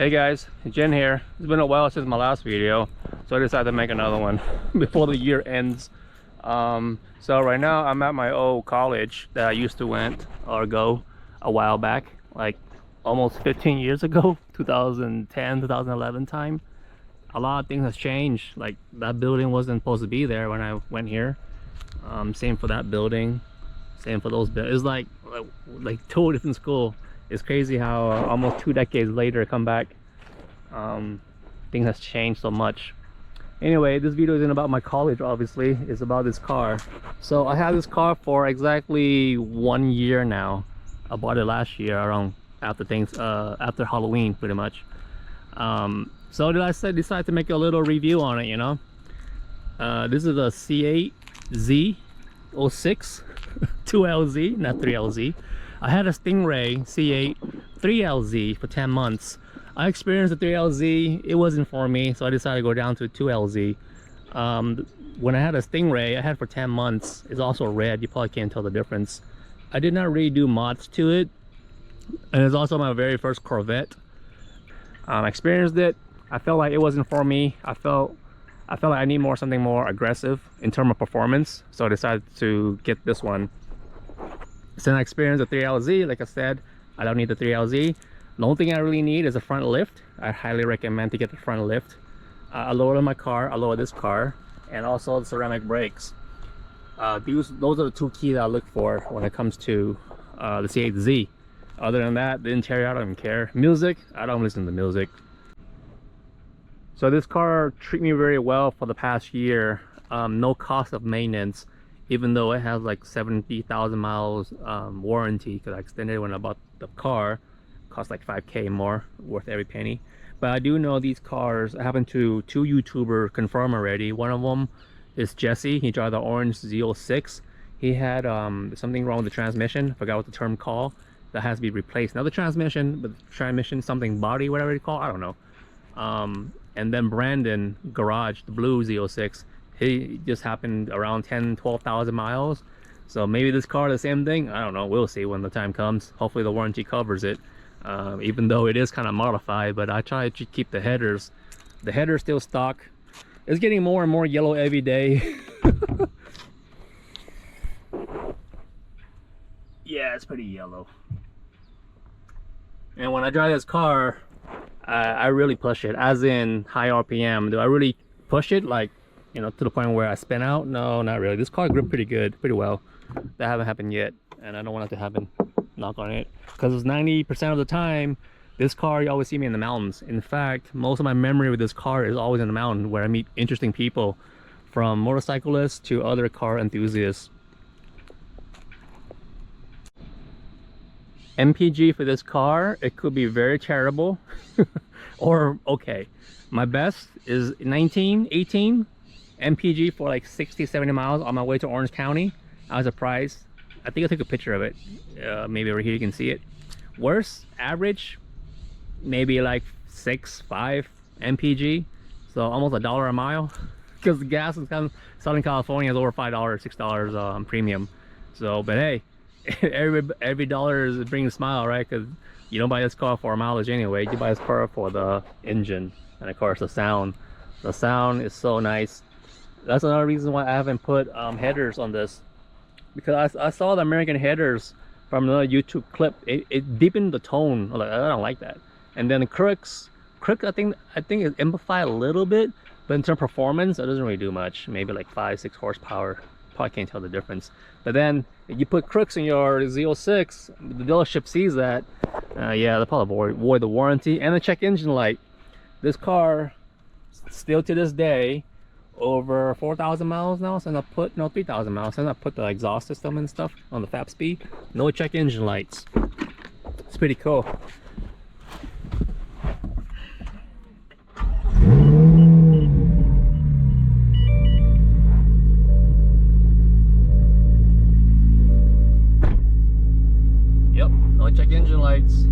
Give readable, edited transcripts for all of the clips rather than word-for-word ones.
Hey guys, Jen here. It's been a while since my last video, so I decided to make another one before the year ends. So right now I'm at my old college that I used to went or go a while back, like almost 15 years ago, 2010, 2011 time. A lot of things has changed. Like that building wasn't supposed to be there when I went here. Same for that building, same for those buildings. It's like two different school. It's crazy how almost 2 decades later come back. Things has changed so much. Anyway, this video isn't about my college, obviously. It's about this car. So I had this car for exactly 1 year now. I bought it last year around after Halloween, pretty much. So decided to make a little review on it, you know. This is a C8 Z06 2LZ, not 3LZ. I had a Stingray C8 3LZ for 10 months. I experienced the 3LZ, it wasn't for me, so I decided to go down to 2LZ. When I had a Stingray, I had for 10 months. It's also red, you probably can't tell the difference. I did not really do mods to it, and it's also my very first Corvette. I experienced it. I felt like it wasn't for me. I felt like I need something more aggressive in terms of performance, so I decided to get this one. Since I experienced the 3LZ, like I said, I don't need the 3LZ. The only thing I really need is a front lift. I highly recommend to get the front lift. I lowered my car, I lowered this car, and also the ceramic brakes. Those are the two keys I look for when it comes to the C8 Z. Other than that, the interior, I don't even care. Music, I don't listen to music. So this car treated me very well for the past year. No cost of maintenance, even though it has like 70,000 miles warranty, because I extended it when I bought the car. Cost like 5K more, worth every penny. But I do know these cars. I happen to two YouTubers confirm already. One of them is Jesse. He drives the orange Z06. He had something wrong with the transmission. Forgot what the term called. That has to be replaced. Now the transmission, but the transmission something body, whatever it's called, I don't know. And then Brandon Garage, the blue Z06, he just happened around 12,000 miles. So maybe this car the same thing, I don't know. We'll see when the time comes. Hopefully the warranty covers it. Even though it is kind of modified, but I try to keep the headers still stock. It's getting more and more yellow every day. Yeah, it's pretty yellow. And when I drive this car, I really push it, as in high RPM. Do I really push it, like, you know, to the point where I spin out? No, not really. This car gripped pretty well. That haven't happened yet, and I don't want it to happen. Knock on it, because 90% of the time this car, you always see me in the mountains. In fact, most of my memory with this car is always in the mountain, where I meet interesting people, from motorcyclists to other car enthusiasts. MPG for this car, it could be very terrible or okay. My best is 19, 18 MPG for like 60-70 miles on my way to Orange County. I was surprised. I think I took a picture of it. Maybe over here you can see it. Worse, average, maybe like 6-5 MPG. So almost $1 a mile. Because the gas in Southern California is over $5, $6 premium. So, but hey, every dollar is bringing a smile, right? Because you don't buy this car for mileage anyway. You buy this car for the engine and of course the sound. The sound is so nice. That's another reason why I haven't put headers on this. Because I saw the American headers from another YouTube clip. It deepened the tone. Like, I don't like that. And then the crooks, I think it amplified a little bit, but in terms of performance, it doesn't really do much. Maybe like 5-6 horsepower. Probably can't tell the difference. But then if you put crooks in your Z06, the dealership sees that. Yeah, they'll probably void the warranty and the check engine light. This car, still to this day, over 4,000 miles now since I put, no, 3,000 miles since I put the exhaust system and stuff on the FAP speed. No check engine lights. It's pretty cool. Yep, no check engine lights.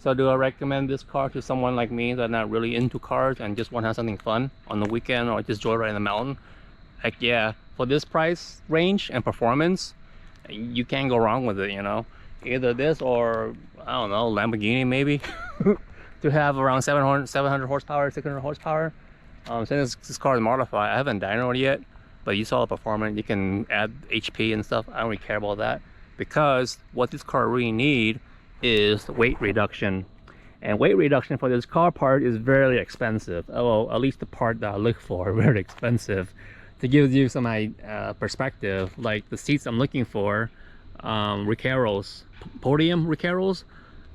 So do I recommend this car to someone like me that's not really into cars and just want to have something fun on the weekend or just joyride in the mountain? Heck yeah. For this price range and performance, you can't go wrong with it, you know. Either this or, I don't know, Lamborghini maybe. To have around 700 horsepower, 600 horsepower. Since this car is modified, I haven't dynoed yet, but you saw the performance. You can add HP and stuff. I don't really care about that, because what this car really need is weight reduction. And weight reduction for this car part is very expensive. Oh, well, at least the part that I look for, very expensive. To give you some perspective, like the seats I'm looking for, Recaros, podium Recaros,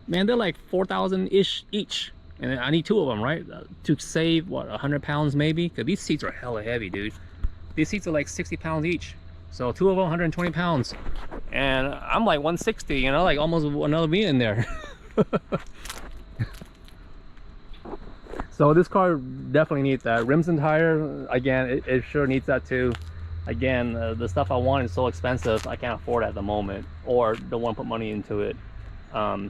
man, they're like 4,000 ish each, and I need 2 of them, right, to save what, 100 pounds maybe, because these seats are hella heavy, dude. These seats are like 60 pounds each, so 2 of them 120 pounds, and I'm like 160, you know, like almost another me in there. So this car definitely needs that. Rims and tires, again, it sure needs that too. Again, the stuff I want is so expensive, I can't afford it at the moment, or don't want to put money into it.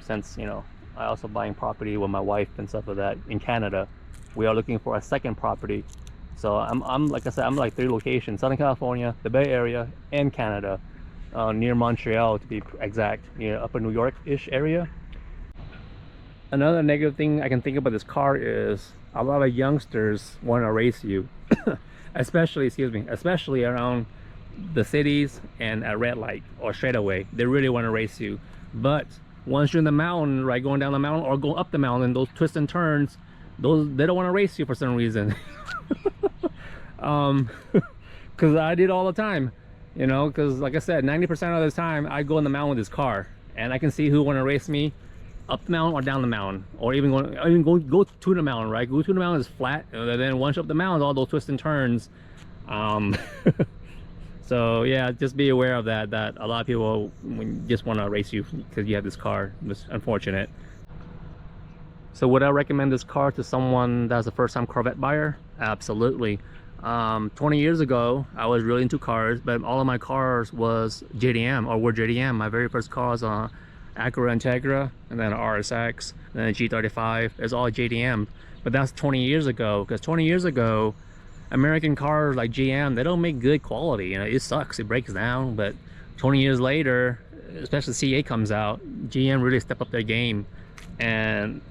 Since, you know, I also buying property with my wife and stuff like that in Canada. We are looking for a second property. So I'm like I said, I'm like 3 locations: Southern California, the Bay Area, and Canada, near Montreal to be exact, near Upper New York-ish area. Another negative thing I can think about this car is a lot of youngsters want to race you, especially around the cities and at red light or straightaway. They really want to race you. But once you're in the mountain, right, going down the mountain or going up the mountain, those twists and turns, they don't want to race you for some reason. Because I did all the time, you know, because like I said, 90% of the time I go in the mountain with this car, and I can see who want to race me up the mountain or down the mountain, or even go to the mountain, right? Go to the mountain is flat, and then once up the mountain, all those twists and turns. So yeah, just be aware of that a lot of people just want to race you because you have this car. It's unfortunate. So would I recommend this car to someone that's a first-time Corvette buyer? Absolutely. 20 years ago I was really into cars, but all of my cars was JDM, or were JDM. My very first cars are Acura Integra, and then RSX, and then a G35. It's all JDM. But that's 20 years ago, because 20 years ago American cars like GM, they don't make good quality, you know. It sucks, it breaks down. But 20 years later, especially C8 comes out, GM really stepped up their game, and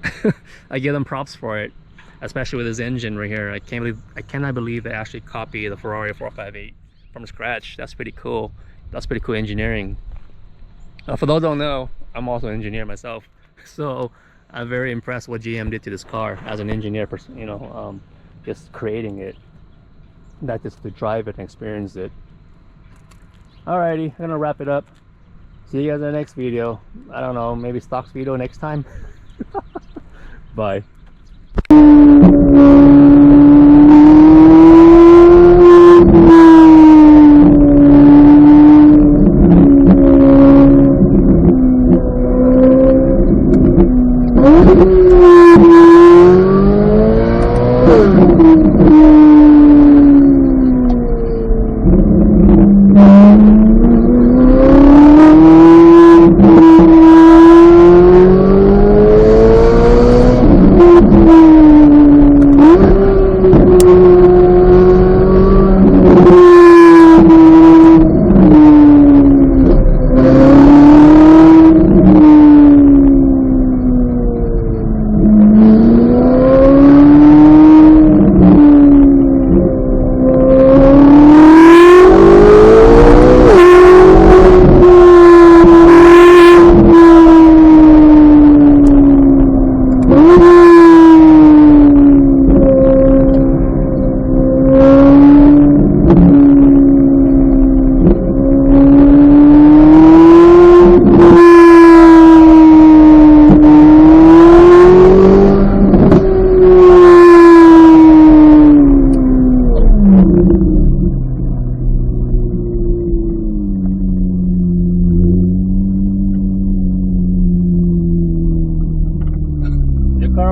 I give them props for it, especially with this engine right here. I cannot believe they actually copied the Ferrari 458 from scratch. That's pretty cool. That's pretty cool engineering. For those who don't know, I'm also an engineer myself, so I'm very impressed what GM did to this car as an engineer, you know, just creating it, not just to drive it and experience it. Alrighty, I'm gonna wrap it up. See you guys in the next video. I don't know, maybe stocks video next time. Bye.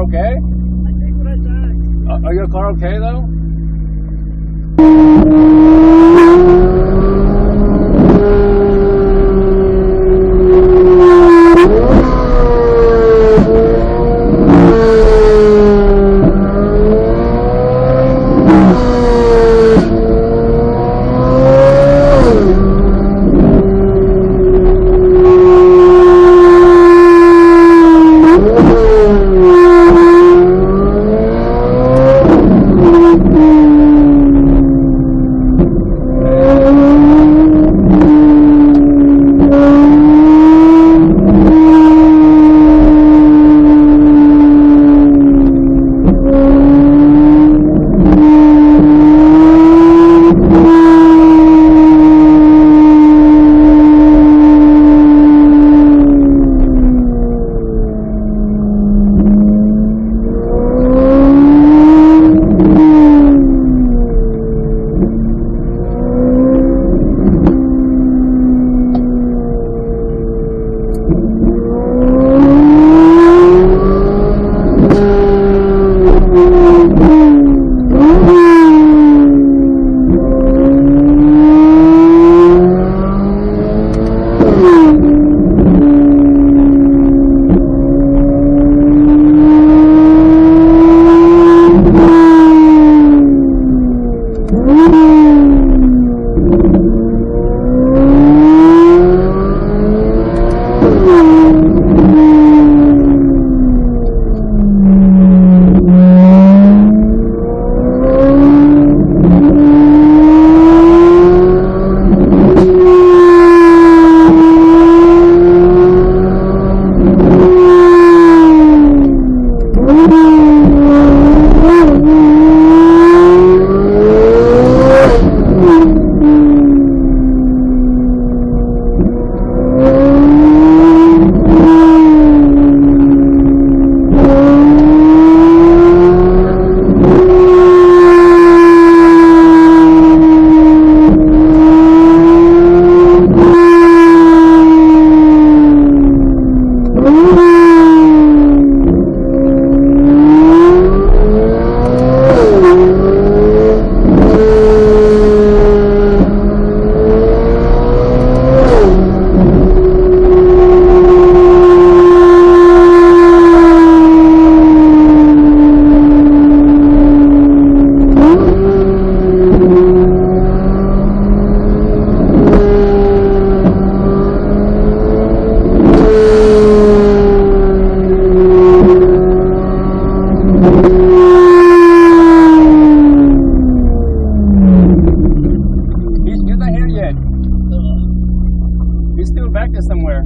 Okay? Are your car okay though? do it back there somewhere.